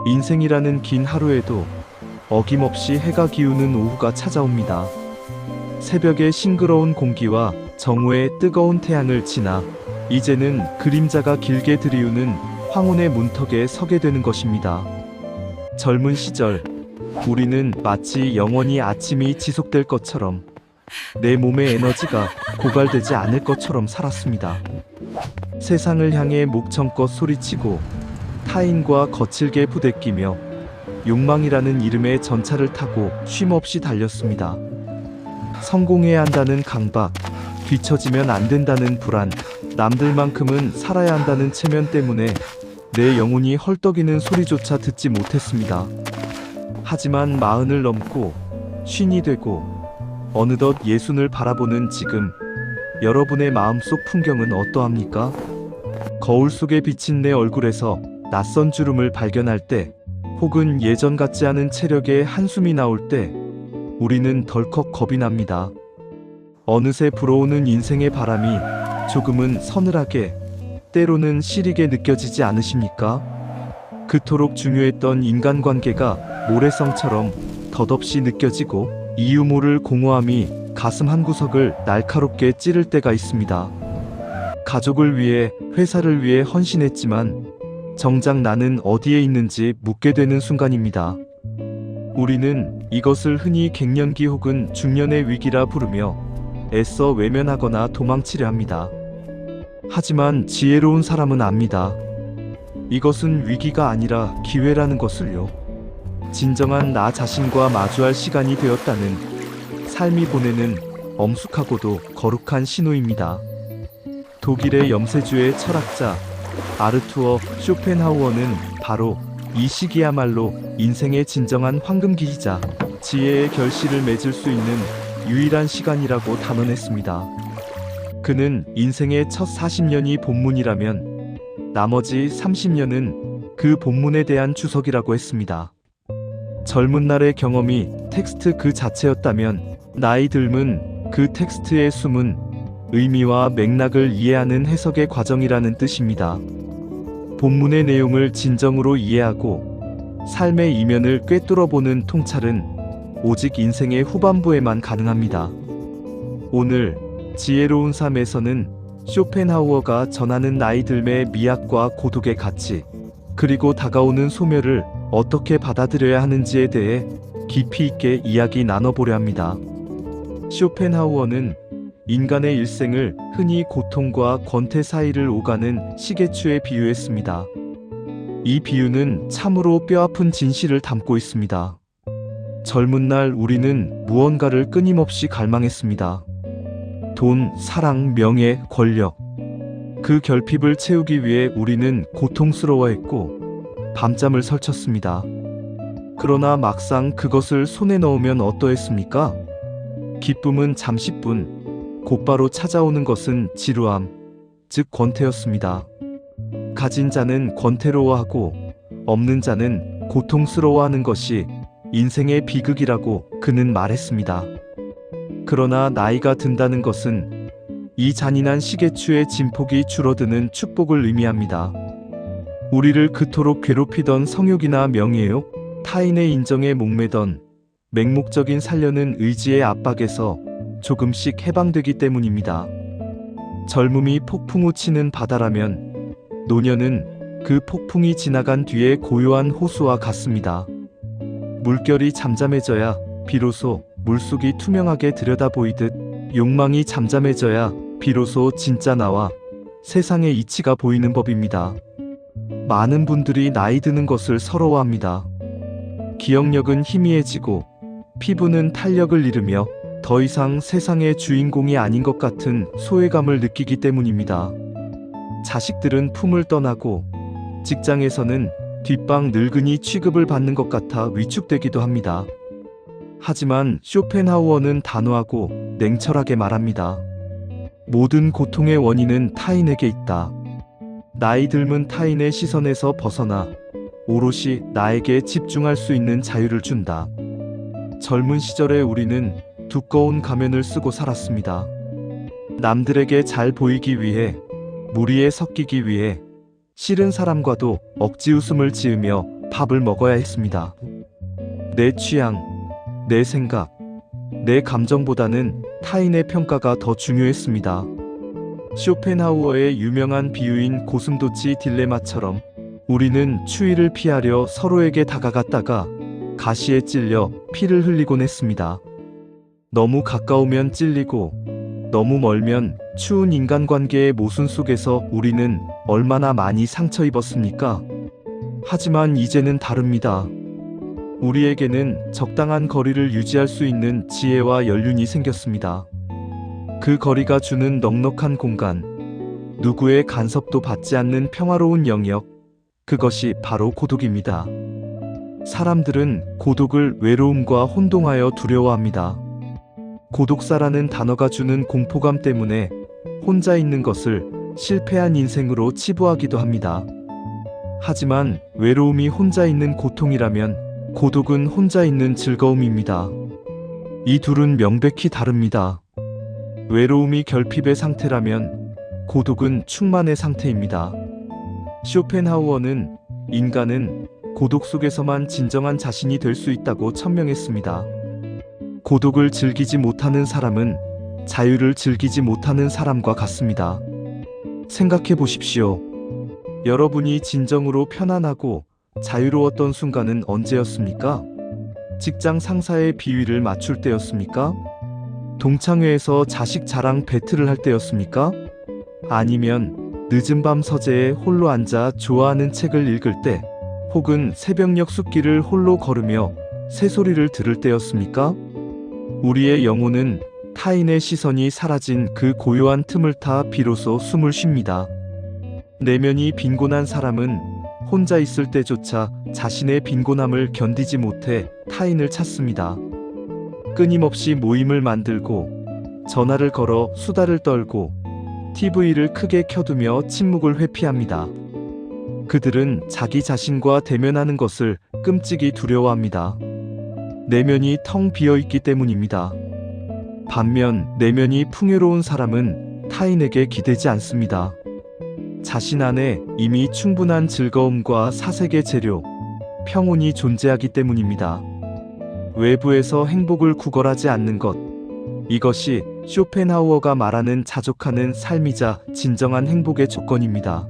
인생이라는 긴 하루에도 어김없이 해가 기우는 오후가 찾아옵니다. 새벽의 싱그러운 공기와 정오의 뜨거운 태양을 지나 이제는 그림자가 길게 들이우는 황혼의 문턱에 서게 되는 것입니다. 젊은 시절 우리는 마치 영원히 아침이 지속될 것처럼 내 몸의 에너지가 고갈되지 않을 것처럼 살았습니다. 세상을 향해 목청껏 소리치고 타인과 거칠게 부대끼며 욕망이라는 이름의 전차를 타고 쉼없이 달렸습니다. 성공해야 한다는 강박, 뒤처지면 안 된다는 불안, 남들만큼은 살아야 한다는 체면 때문에 내 영혼이 헐떡이는 소리조차 듣지 못했습니다. 하지만 40을 넘고 쉰이 되고 어느덧 60을 바라보는 지금, 여러분의 마음속 풍경은 어떠합니까? 거울 속에 비친 내 얼굴에서 낯선 주름을 발견할 때, 혹은 예전 같지 않은 체력에 한숨이 나올 때 우리는 덜컥 겁이 납니다. 어느새 불어오는 인생의 바람이 조금은 서늘하게, 때로는 시리게 느껴지지 않으십니까? 그토록 중요했던 인간관계가 모래성처럼 덧없이 느껴지고 이유 모를 공허함이 가슴 한구석을 날카롭게 찌를 때가 있습니다. 가족을 위해, 회사를 위해 헌신했지만 정작 나는 어디에 있는지 묻게 되는 순간입니다. 우리는 이것을 흔히 갱년기 혹은 중년의 위기라 부르며 애써 외면하거나 도망치려 합니다. 하지만 지혜로운 사람은 압니다. 이것은 위기가 아니라 기회라는 것을요. 진정한 나 자신과 마주할 시간이 되었다는, 삶이 보내는 엄숙하고도 거룩한 신호입니다. 독일의 염세주의 철학자 아르투어 쇼펜하우어는 바로 이 시기야말로 인생의 진정한 황금기이자 지혜의 결실을 맺을 수 있는 유일한 시간이라고 단언했습니다. 그는 인생의 첫 40년이 본문이라면 나머지 30년은 그 본문에 대한 주석이라고 했습니다. 젊은 날의 경험이 텍스트 그 자체였다면 나이 들면 그 텍스트의 숨은 의미와 맥락을 이해하는 해석의 과정이라는 뜻입니다. 본문의 내용을 진정으로 이해하고 삶의 이면을 꿰뚫어보는 통찰은 오직 인생의 후반부에만 가능합니다. 오늘 지혜로운 삶에서는 쇼펜하우어가 전하는 나이 들매의 미학과 고독의 가치, 그리고 다가오는 소멸을 어떻게 받아들여야 하는지에 대해 깊이 있게 이야기 나눠보려 합니다. 쇼펜하우어는 인간의 일생을 흔히 고통과 권태 사이를 오가는 시계추에 비유했습니다. 이 비유는 참으로 뼈아픈 진실을 담고 있습니다. 젊은 날 우리는 무언가를 끊임없이 갈망했습니다. 돈, 사랑, 명예, 권력. 그 결핍을 채우기 위해 우리는 고통스러워했고 밤잠을 설쳤습니다. 그러나 막상 그것을 손에 넣으면 어떠했습니까? 기쁨은 잠시뿐, 곧바로 찾아오는 것은 지루함, 즉 권태였습니다. 가진 자는 권태로워하고 없는 자는 고통스러워하는 것이 인생의 비극이라고 그는 말했습니다. 그러나 나이가 든다는 것은 이 잔인한 시계추의 진폭이 줄어드는 축복을 의미합니다. 우리를 그토록 괴롭히던 성욕이나 명예욕, 타인의 인정에 목매던 맹목적인 살려는 의지의 압박에서 조금씩 해방되기 때문입니다. 젊음이 폭풍우 치는 바다라면 노년은 그 폭풍이 지나간 뒤의 고요한 호수와 같습니다. 물결이 잠잠해져야 비로소 물속이 투명하게 들여다보이듯 욕망이 잠잠해져야 비로소 진짜 나와 세상의 이치가 보이는 법입니다. 많은 분들이 나이 드는 것을 서러워합니다. 기억력은 희미해지고 피부는 탄력을 잃으며 더 이상 세상의 주인공이 아닌 것 같은 소외감을 느끼기 때문입니다. 자식들은 품을 떠나고 직장에서는 뒷방 늙은이 취급을 받는 것 같아 위축되기도 합니다. 하지만 쇼펜하우어는 단호하고 냉철하게 말합니다. 모든 고통의 원인은 타인에게 있다. 나이 들면 타인의 시선에서 벗어나 오롯이 나에게 집중할 수 있는 자유를 준다. 젊은 시절에 우리는 두꺼운 가면을 쓰고 살았습니다. 남들에게 잘 보이기 위해, 무리에 섞이기 위해, 싫은 사람과도 억지 웃음을 지으며 밥을 먹어야 했습니다. 내 취향, 내 생각, 내 감정보다는 타인의 평가가 더 중요했습니다. 쇼펜하우어의 유명한 비유인 고슴도치 딜레마처럼 우리는 추위를 피하려 서로에게 다가갔다가 가시에 찔려 피를 흘리곤 했습니다. 너무 가까우면 찔리고 너무 멀면 추운 인간관계의 모순 속에서 우리는 얼마나 많이 상처 입었습니까? 하지만 이제는 다릅니다. 우리에게는 적당한 거리를 유지할 수 있는 지혜와 연륜이 생겼습니다. 그 거리가 주는 넉넉한 공간, 누구의 간섭도 받지 않는 평화로운 영역, 그것이 바로 고독입니다. 사람들은 고독을 외로움과 혼동하여 두려워합니다. 고독사라는 단어가 주는 공포감 때문에 혼자 있는 것을 실패한 인생으로 치부하기도 합니다. 하지만 외로움이 혼자 있는 고통이라면 고독은 혼자 있는 즐거움입니다. 이 둘은 명백히 다릅니다. 외로움이 결핍의 상태라면 고독은 충만의 상태입니다. 쇼펜하우어는 인간은 고독 속에서만 진정한 자신이 될 수 있다고 천명했습니다. 고독을 즐기지 못하는 사람은 자유를 즐기지 못하는 사람과 같습니다. 생각해 보십시오. 여러분이 진정으로 편안하고 자유로웠던 순간은 언제였습니까? 직장 상사의 비위를 맞출 때였습니까? 동창회에서 자식 자랑 배틀을 할 때였습니까? 아니면 늦은 밤 서재에 홀로 앉아 좋아하는 책을 읽을 때, 혹은 새벽녘 숲길을 홀로 걸으며 새소리를 들을 때였습니까? 우리의 영혼은 타인의 시선이 사라진 그 고요한 틈을 타 비로소 숨을 쉽니다. 내면이 빈곤한 사람은 혼자 있을 때조차 자신의 빈곤함을 견디지 못해 타인을 찾습니다. 끊임없이 모임을 만들고 전화를 걸어 수다를 떨고 TV를 크게 켜두며 침묵을 회피합니다. 그들은 자기 자신과 대면하는 것을 끔찍이 두려워합니다. 내면이 텅 비어 있기 때문입니다. 반면 내면이 풍요로운 사람은 타인에게 기대지 않습니다. 자신 안에 이미 충분한 즐거움과 사색의 재료, 평온이 존재하기 때문입니다. 외부에서 행복을 구걸하지 않는 것, 이것이 쇼펜하우어가 말하는 자족하는 삶이자 진정한 행복의 조건입니다.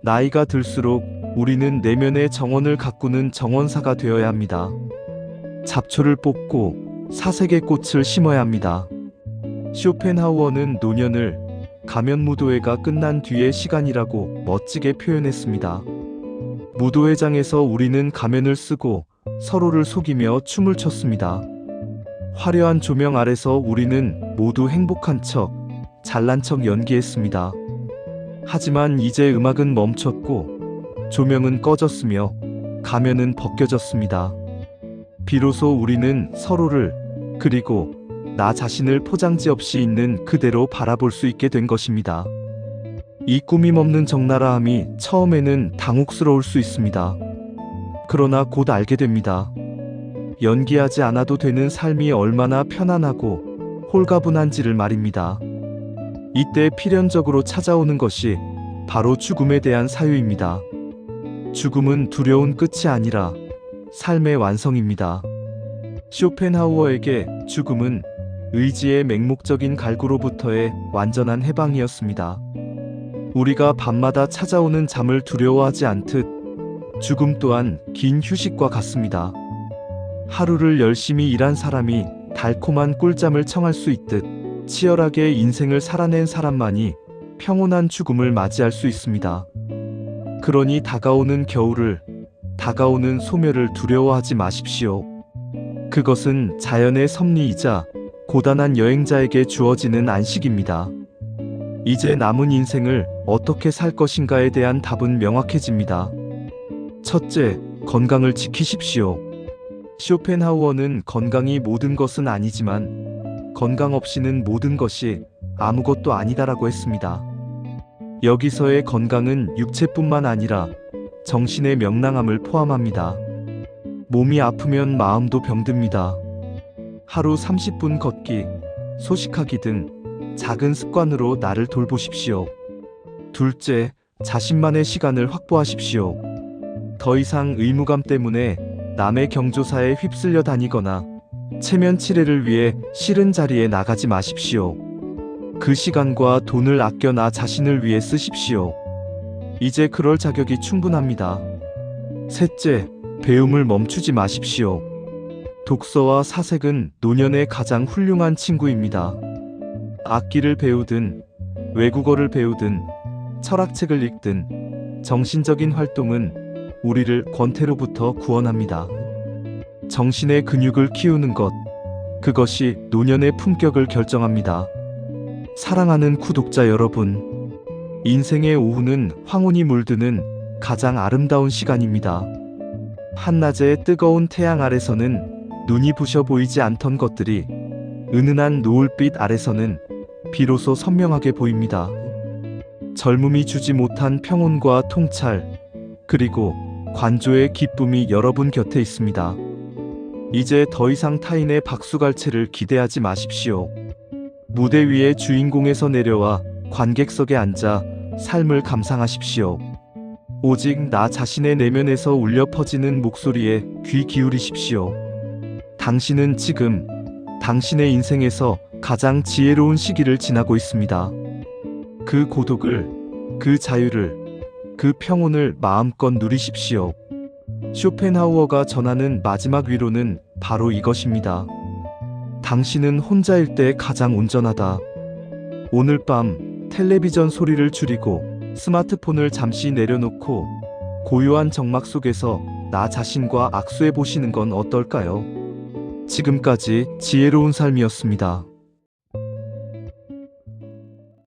나이가 들수록 우리는 내면의 정원을 가꾸는 정원사가 되어야 합니다. 잡초를 뽑고 사색의 꽃을 심어야 합니다. 쇼펜하우어는 노년을 가면무도회가 끝난 뒤의 시간이라고 멋지게 표현했습니다. 무도회장에서 우리는 가면을 쓰고 서로를 속이며 춤을 췄습니다. 화려한 조명 아래서 우리는 모두 행복한 척, 잘난 척 연기했습니다. 하지만 이제 음악은 멈췄고 조명은 꺼졌으며 가면은 벗겨졌습니다. 비로소 우리는 서로를, 그리고 나 자신을 포장지 없이 있는 그대로 바라볼 수 있게 된 것입니다. 이 꾸밈없는 적나라함이 처음에는 당혹스러울 수 있습니다. 그러나 곧 알게 됩니다. 연기하지 않아도 되는 삶이 얼마나 편안하고 홀가분한지를 말입니다. 이때 필연적으로 찾아오는 것이 바로 죽음에 대한 사유입니다. 죽음은 두려운 끝이 아니라 삶의 완성입니다. 쇼펜하우어에게 죽음은 의지의 맹목적인 갈구로부터의 완전한 해방이었습니다. 우리가 밤마다 찾아오는 잠을 두려워하지 않듯 죽음 또한 긴 휴식과 같습니다. 하루를 열심히 일한 사람이 달콤한 꿀잠을 청할 수 있듯 치열하게 인생을 살아낸 사람만이 평온한 죽음을 맞이할 수 있습니다. 그러니 다가오는 겨울을, 다가오는 소멸을 두려워하지 마십시오. 그것은 자연의 섭리이자 고단한 여행자에게 주어지는 안식입니다. 이제 남은 인생을 어떻게 살 것인가에 대한 답은 명확해집니다. 첫째, 건강을 지키십시오. 쇼펜하우어는 건강이 모든 것은 아니지만 건강 없이는 모든 것이 아무것도 아니다라고 했습니다. 여기서의 건강은 육체뿐만 아니라 정신의 명랑함을 포함합니다. 몸이 아프면 마음도 병듭니다. 하루 30분 걷기, 소식하기 등 작은 습관으로 나를 돌보십시오. 둘째, 자신만의 시간을 확보하십시오. 더 이상 의무감 때문에 남의 경조사에 휩쓸려 다니거나 체면 치레를 위해 싫은 자리에 나가지 마십시오. 그 시간과 돈을 아껴 나 자신을 위해 쓰십시오. 이제 그럴 자격이 충분합니다. 셋째, 배움을 멈추지 마십시오. 독서와 사색은 노년의 가장 훌륭한 친구입니다. 악기를 배우든 외국어를 배우든 철학책을 읽든 정신적인 활동은 우리를 권태로부터 구원합니다. 정신의 근육을 키우는 것, 그것이 노년의 품격을 결정합니다. 사랑하는 구독자 여러분, 인생의 오후는 황혼이 물드는 가장 아름다운 시간입니다. 한낮의 뜨거운 태양 아래서는 눈이 부셔 보이지 않던 것들이 은은한 노을빛 아래서는 비로소 선명하게 보입니다. 젊음이 주지 못한 평온과 통찰, 그리고 관조의 기쁨이 여러분 곁에 있습니다. 이제 더 이상 타인의 박수갈채를 기대하지 마십시오. 무대 위의 주인공에서 내려와 관객석에 앉아 삶을 감상하십시오. 오직 나 자신의 내면에서 울려 퍼지는 목소리에 귀 기울이십시오. 당신은 지금 당신의 인생에서 가장 지혜로운 시기를 지나고 있습니다. 그 고독을, 그 자유를, 그 평온을 마음껏 누리십시오. 쇼펜하우어가 전하는 마지막 위로는 바로 이것입니다. 당신은 혼자일 때 가장 온전하다. 오늘 밤 텔레비전 소리를 줄이고 스마트폰을 잠시 내려놓고 고요한 정막 속에서 나 자신과 악수해 보시는 건 어떨까요? 지금까지 지혜로운 삶이었습니다.